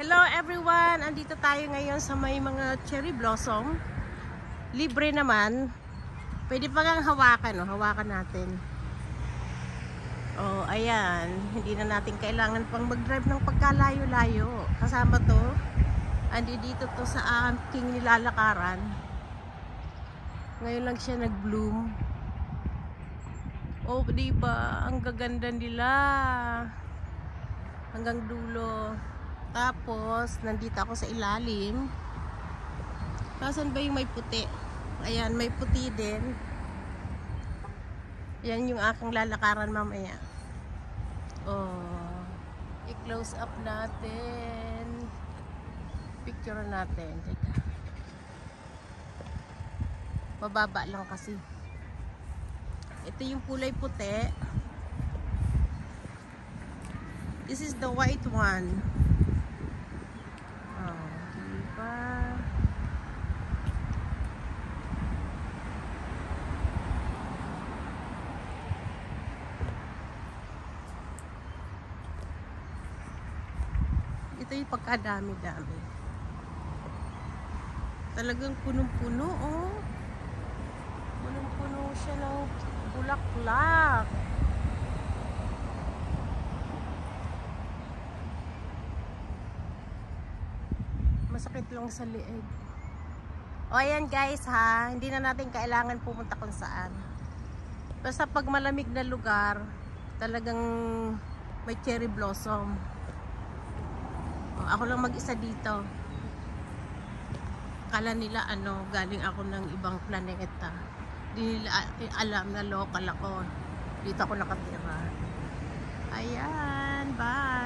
Hello everyone! Andito tayo ngayon sa may mga cherry blossom. Libre naman. Pwede pa kang hawakan, oh. Hawakan natin. Oh, ayan. Hindi na natin kailangan pang mag-drive ng pagkalayo-layo. Kasama to. Andi dito to sa aking nilalakaran. Ngayon lang siya nag-bloom. Oh, diba? Ang gaganda nila. Hanggang dulo. Tapos, nandito ako sa ilalim. Nasaan ba yung may puti? Ayan, may puti din. Yan yung aking lalakaran mamaya. Oh, i-close up natin. Picture natin. Teka. Mababa lang kasi. Ito yung kulay puti. This is the white one. Oh, diba? Ito yung pagkadami-dami. Talagang punong-puno, oh. Punong-puno siya ng bulaklak. Masakit lang sa liig. O ayan guys ha, hindi na natin kailangan pumunta kung saan. Basta pag malamig na lugar, talagang may cherry blossom. O, ako lang mag-isa dito. Akala nila galing ako ng ibang planeta. Hindi nila alam na local ako. Dito ako nakatira. Ayan, bye!